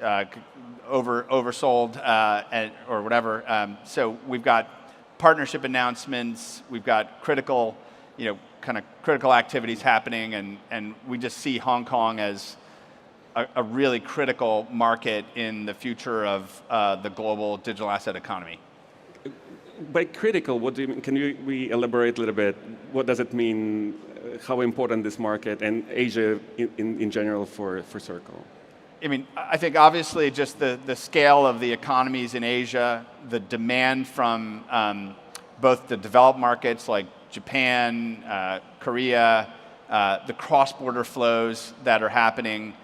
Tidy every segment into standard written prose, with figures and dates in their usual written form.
oversold or whatever. So we've got partnership announcements. We've got critical, kind of critical activities happening, and we just see Hong Kong as a really critical market in the future of the global digital asset economy. By critical, what do you mean? Can we elaborate a little bit? What does it mean? How important this market and Asia in general for Circle? I mean, I think obviously just the scale of the economies in Asia, the demand from both the developed markets like Japan, Korea, the cross-border flows that are happening,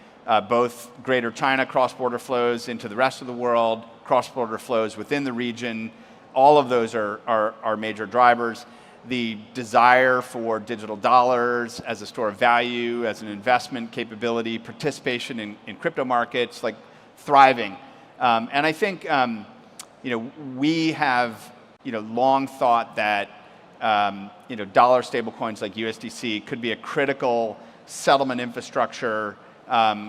both Greater China cross-border flows into the rest of the world, cross-border flows within the region, all of those are major drivers. The desire for digital dollars as a store of value, as an investment capability, participation in crypto markets, like thriving. And I think we have long thought that dollar stablecoins like USDC could be a critical settlement infrastructure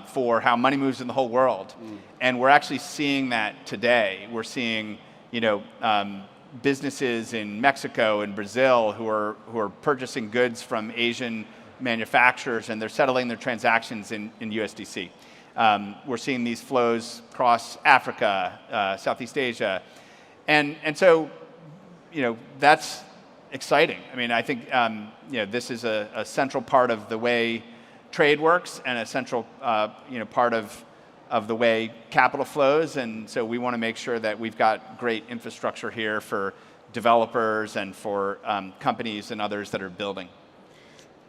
for how money moves in the whole world. And we're actually seeing that today. We're seeing businesses in Mexico and Brazil who are purchasing goods from Asian manufacturers, and they're settling their transactions in USDC. We're seeing these flows across Africa, Southeast Asia, and so that's exciting. I mean, I think this is a central part of the way trade works and a central part of the way capital flows, and so we want to make sure that we've got great infrastructure here for developers and for companies and others that are building.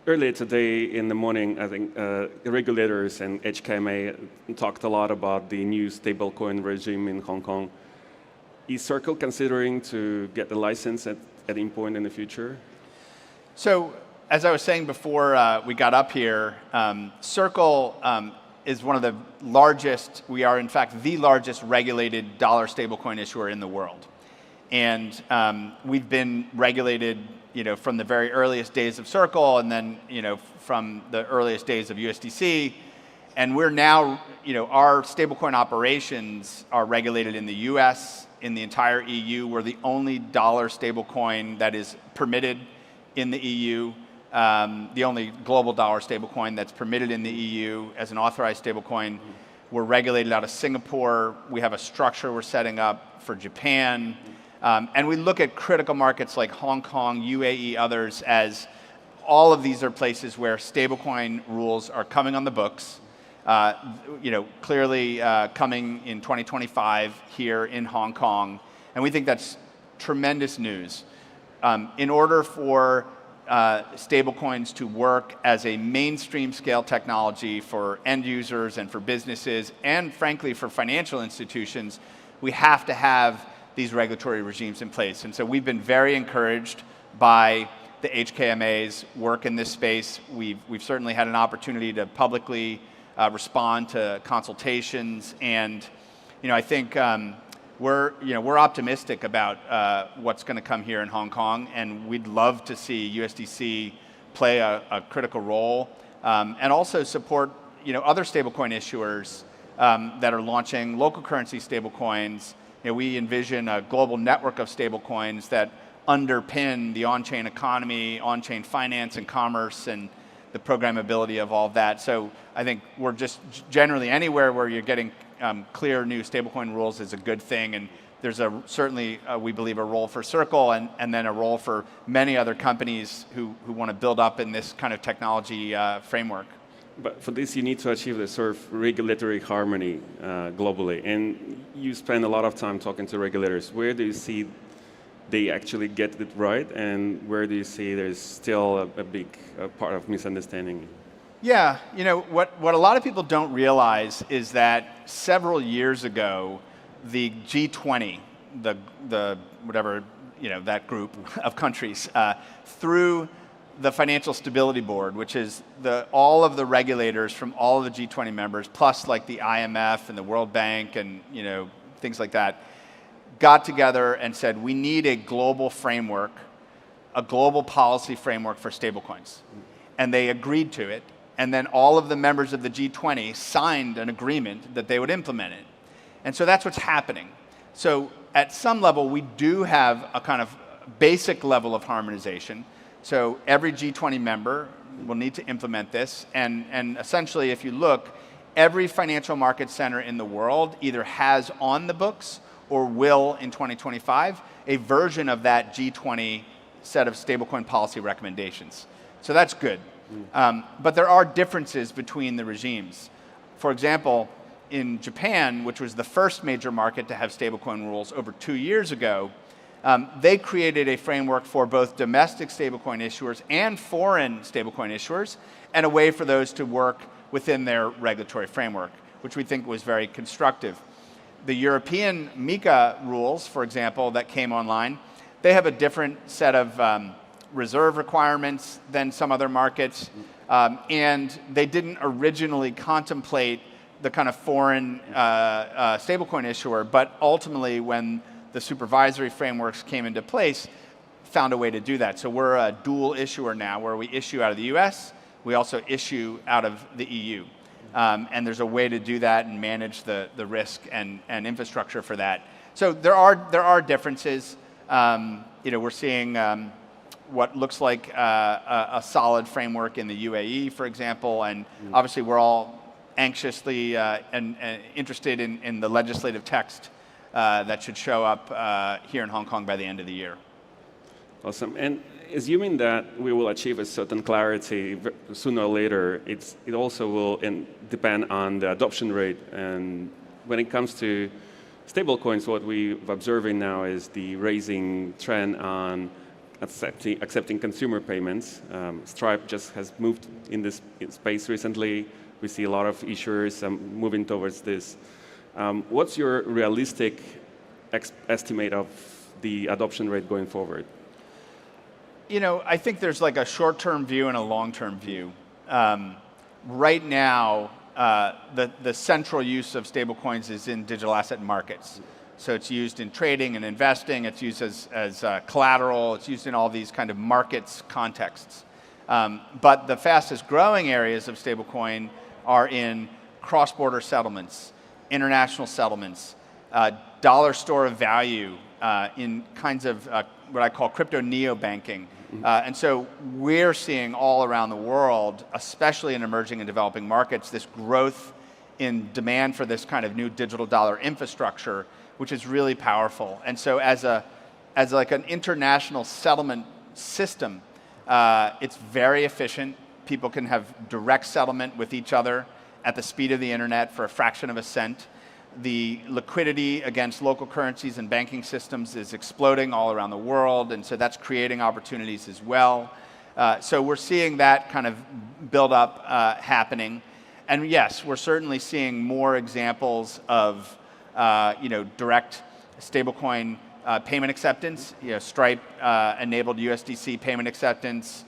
Earlier today in the morning, I think regulators and HKMA talked a lot about the new stablecoin regime in Hong Kong. Is Circle considering to get the license at any point in the future? So, as I was saying before we got up here, Circle is one of the largest, we are in fact the largest regulated dollar stablecoin issuer in the world. And we've been regulated from the very earliest days of Circle, and then from the earliest days of USDC. And we're now, our stablecoin operations are regulated in the US, in the entire EU. We're the only dollar stablecoin that is permitted in the EU. The only global dollar stablecoin that's permitted in the EU as an authorized stablecoin. We're regulated out of Singapore. We have a structure we're setting up for Japan. And we look at critical markets like Hong Kong, UAE, others, as all of these are places where stablecoin rules are coming on the books. Clearly coming in 2025 here in Hong Kong. And we think that's tremendous news. In order for stablecoins to work as a mainstream scale technology for end users and for businesses, and frankly for financial institutions, we have to have these regulatory regimes in place. And so we've been very encouraged by the HKMA's work in this space. We've certainly had an opportunity to publicly respond to consultations, and I think we're optimistic about what's going to come here in Hong Kong, and we'd love to see USDC play a critical role, and also support other stablecoin issuers that are launching local currency stablecoins. We envision a global network of stablecoins that underpin the on-chain economy, on-chain finance and commerce, and the programmability of all of that. So I think we're just generally anywhere where you're getting clear new stablecoin rules is a good thing, and there's certainly we believe a role for Circle and then a role for many other companies who want to build up in this kind of technology framework. But for this, you need to achieve the sort of regulatory harmony globally, and you spend a lot of time talking to regulators. Where do you see they actually get it right, and where do you see there's still a big part of misunderstanding? Yeah, what a lot of people don't realize is that several years ago, the G20, the whatever, that group of countries, through the Financial Stability Board, which is all of the regulators from all of the G20 members, plus like the IMF and the World Bank and things like that, got together and said, we need a global framework, a global policy framework for stablecoins. And they agreed to it. and then all of the members of the G20 signed an agreement that they would implement it. And so that's what's happening. So at some level, we do have a kind of basic level of harmonization. So every G20 member will need to implement this, and essentially, if you look, every financial market center in the world either has on the books or will in 2025 a version of that G20 set of stablecoin policy recommendations. So that's good. But there are differences between the regimes. For example, in Japan, which was the first major market to have stablecoin rules over 2 years ago, they created a framework for both domestic stablecoin issuers and foreign stablecoin issuers, and a way for those to work within their regulatory framework, which we think was very constructive. The European MiCA rules, for example, that came online, they have a different set of reserve requirements than some other markets, and they didn't originally contemplate the kind of foreign stablecoin issuer, but ultimately when the supervisory frameworks came into place, found a way to do that. So we're a dual issuer now, where we issue out of the US, we also issue out of the EU. And there's a way to do that and manage the risk and infrastructure for that. So there are differences. We're seeing what looks like a solid framework in the UAE, for example, and obviously we're all anxiously and interested in the legislative text that should show up here in Hong Kong by the end of the year. Awesome. And assuming that we will achieve a certain clarity sooner or later, it also will depend on the adoption rate. And when it comes to stablecoins, what we're observing now is the rising trend on accepting consumer payments. Stripe just has moved in this space recently. We see a lot of issuers moving towards this. What's your realistic estimate of the adoption rate going forward? I think there's like a short-term view and a long-term view. Right now, the central use of stablecoins is in digital asset markets. So it's used in trading and investing, it's used as collateral, it's used in all these kind of markets contexts. But the fastest growing areas of stablecoin are in cross-border settlements, international settlements, dollar store of value, in kinds of what I call crypto neo-banking. And so we're seeing all around the world, especially in emerging and developing markets, this growth in demand for this kind of new digital dollar infrastructure, which is really powerful. And so as like an international settlement system, it's very efficient. People can have direct settlement with each other at the speed of the internet for a fraction of a cent. The liquidity against local currencies and banking systems is exploding all around the world, and so that's creating opportunities as well. So we're seeing that kind of build up happening. And yes, we're certainly seeing more examples of direct stablecoin payment acceptance. Stripe enabled USDC payment acceptance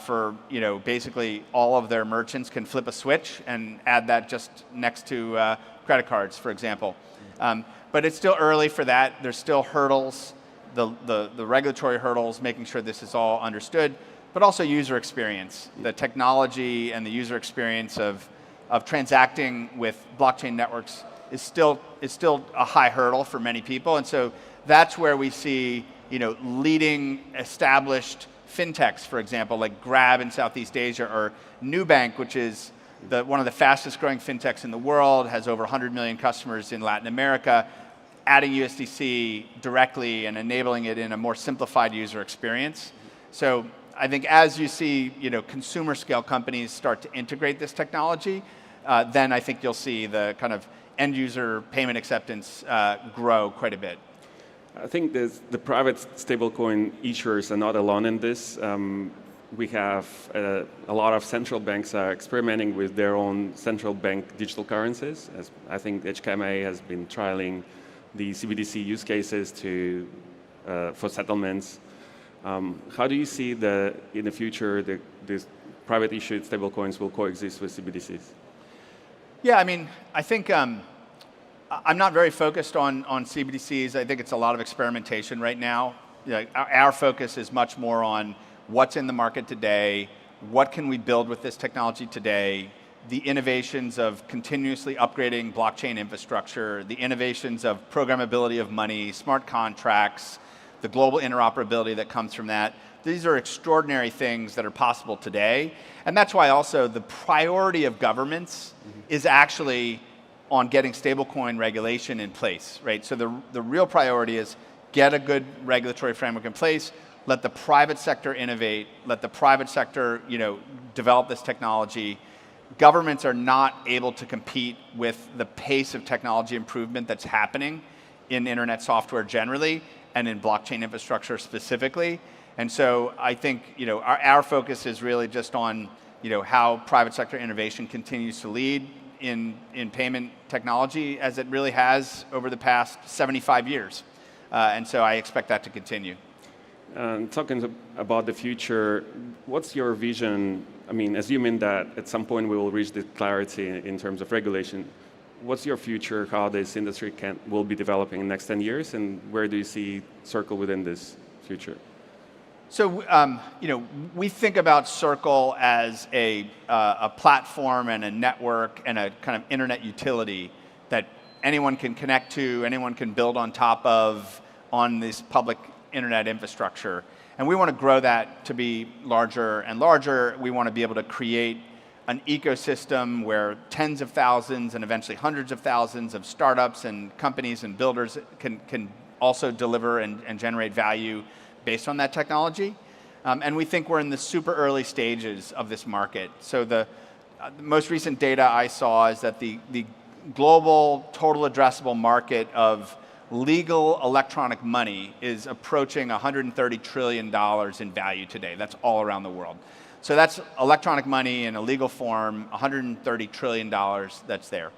for basically all of their merchants can flip a switch and add that just next to credit cards, for example. But it's still early for that. There's still hurdles, the regulatory hurdles, making sure this is all understood, but also user experience. The technology and the user experience of transacting with blockchain networks is still a high hurdle for many people. And so that's where we see leading established FinTechs, for example, like Grab in Southeast Asia, or Nubank, which is one of the fastest growing FinTechs in the world, has over 100 million customers in Latin America, adding USDC directly and enabling it in a more simplified user experience. So I think as you see consumer scale companies start to integrate this technology, then I think you'll see the kind of end user payment acceptance grow quite a bit. I think the private stablecoin issuers are not alone in this. We have a lot of central banks are experimenting with their own central bank digital currencies. As I think HKMA has been trialing the CBDC use cases for settlements. How do you see in the future these private issued stablecoins will coexist with CBDCs? Yeah, I mean, I think I'm not very focused on CBDCs. I think it's a lot of experimentation right now. Our focus is much more on what's in the market today, what can we build with this technology today, the innovations of continuously upgrading blockchain infrastructure, the innovations of programmability of money, smart contracts, the global interoperability that comes from that. These are extraordinary things that are possible today. And that's why also the priority of governments is actually on getting stablecoin regulation in place, right? So the real priority is get a good regulatory framework in place, let the private sector innovate, let the private sector, develop this technology. Governments are not able to compete with the pace of technology improvement that's happening in internet software generally and in blockchain infrastructure specifically. And so I think our focus is really just on how private sector innovation continues to lead in payment technology as it really has over the past 75 years. And so I expect that to continue. Talking about the future, what's your vision? I mean, assuming that at some point we will reach the clarity in terms of regulation, what's your future, how this industry will be developing in the next 10 years, and where do you see Circle within this future? So, we think about Circle as a platform and a network and a kind of internet utility that anyone can connect to, anyone can build on top of on this public internet infrastructure. And we want to grow that to be larger and larger. We want to be able to create an ecosystem where tens of thousands and eventually hundreds of thousands of startups and companies and builders can also deliver and generate value based on that technology. And we think we're in the super early stages of this market. So the most recent data I saw is that the global total addressable market of legal electronic money is approaching $130 trillion in value today. That's all around the world. So that's electronic money in a legal form, $130 trillion that's there.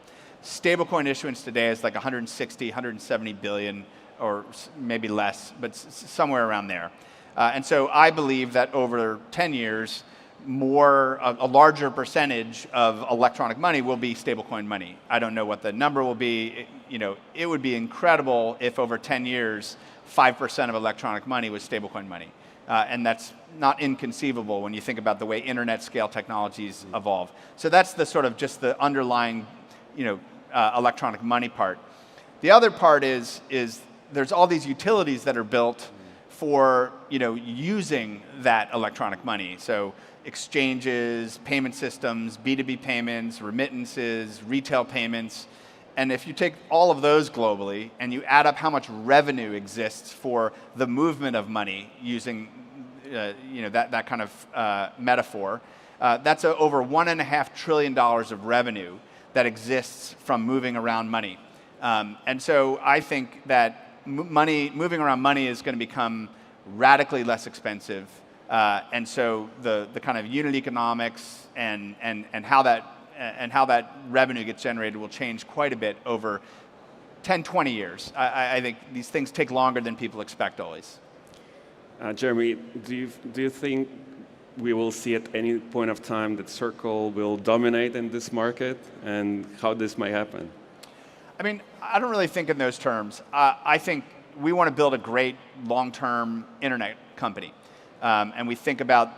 Stablecoin issuance today is like 160, 170 billion, or maybe less, but somewhere around there. And so I believe that over 10 years, a larger percentage of electronic money will be stablecoin money. I don't know what the number will be. It would be incredible if over 10 years, 5% of electronic money was stablecoin money. And that's not inconceivable when you think about the way internet scale technologies evolve. So that's the sort of just the underlying, electronic money part. The other part is there's all these utilities that are built for, using that electronic money. So exchanges, payment systems, B2B payments, remittances, retail payments. And if you take all of those globally and you add up how much revenue exists for the movement of money using that kind of metaphor, that's over $1.5 trillion of revenue that exists from moving around money. And so I think that moving around money is going to become radically less expensive. And so the kind of unit economics and how that revenue gets generated will change quite a bit over 10, 20 years. I think these things take longer than people expect always. Jeremy, do you think we will see at any point of time that Circle will dominate in this market, and how this might happen? I mean, I don't really think in those terms. I think we want to build a great long-term internet company. And we think about,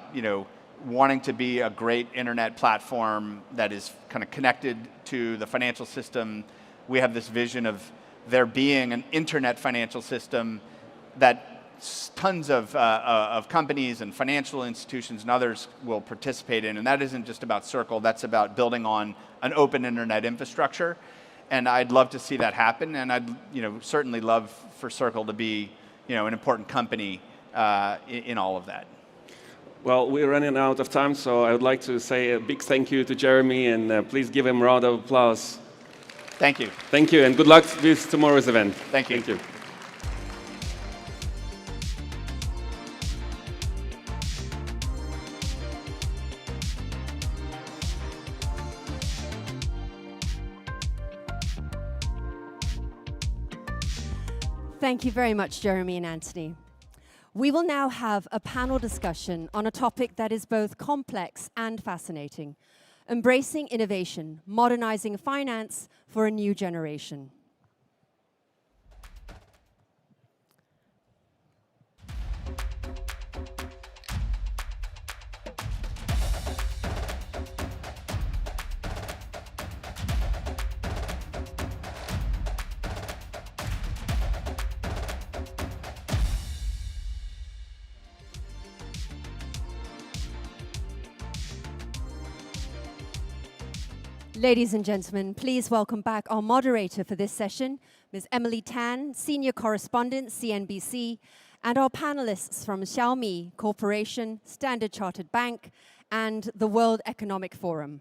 wanting to be a great internet platform that is kind of connected to the financial system. We have this vision of there being an internet financial system that tons of companies and financial institutions and others will participate in. And that isn't just about Circle, that's about building on an open internet infrastructure. And I'd love to see that happen. And I'd certainly love for Circle to be an important company in all of that. Well, we're running out of time, so I would like to say a big thank you to Jeremy, and please give him a round of applause. Thank you. Thank you, and good luck with tomorrow's event. Thank you. Thank you. Thank you very much, Jeremy and Anthony. We will now have a panel discussion on a topic that is both complex and fascinating: embracing innovation, modernizing finance for a new generation. Ladies and gentlemen, please welcome back our moderator for this session, Ms. Emily Tan, Senior Correspondent, CNBC, and our panelists from Xiaomi Corporation, Standard Chartered Bank, and the World Economic Forum.